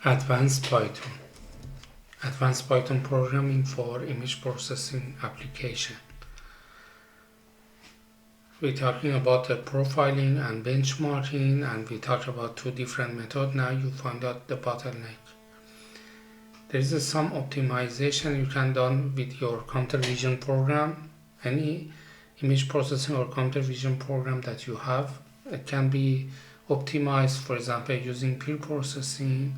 Advanced Python. Advanced Python programming for image processing application. We're talking about the profiling and benchmarking, and we talked about two different methods. Now you find out the bottleneck. There is some optimization you can do with your computer vision program. Any image processing or computer vision program that you have, it can be optimized, for example, using preprocessing,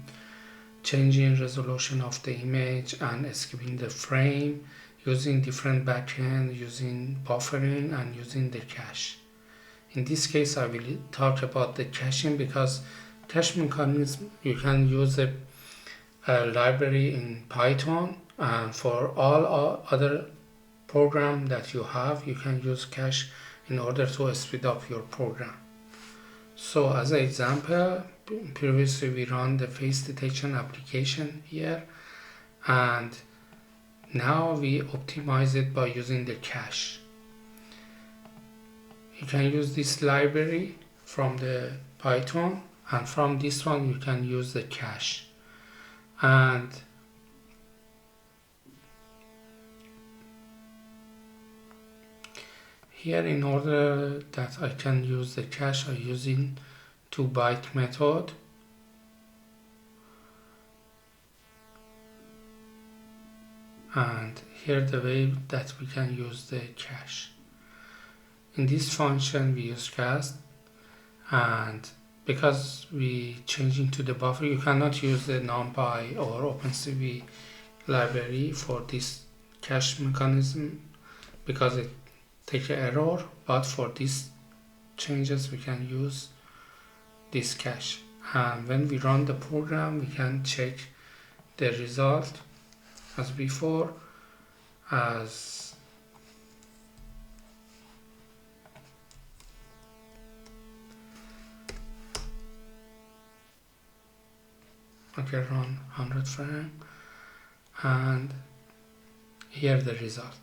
changing resolution of the image and skipping the frame, using different backend, using buffering, and using the cache. In this case, I will talk about the caching, because cache mechanism, you can use a library in Python, and for all other program that you have, you can use cache in order to speed up your program. So as an example, previously we run the face detection application here, and now we optimize it by using the cache. You can use this library from the Python, and from this one you can use the cache. And here, in order that I can use the cache, I'm using 2byte method. And here the way that we can use the cache. In this function we use cast, and because we changing to the buffer, you cannot use the NumPy or OpenCL library for this cache mechanism because it takes an error, but for these changes we can use this cache. And when we run the program, we can check the result as before, as okay, run 100 frame, and here the result.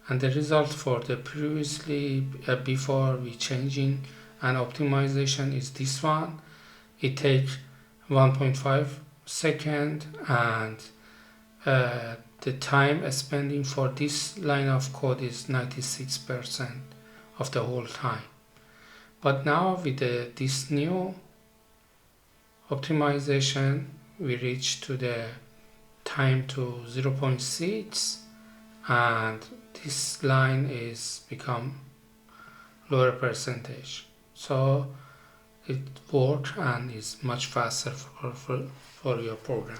And the result for the previously before we changing and optimization is this one. It takes 1.5 seconds, and the time spending for this line of code is 96% of the whole time. But now with this new optimization, we reach to the time to 0.6, and this line is become lower percentage. So it works and is much faster for your program.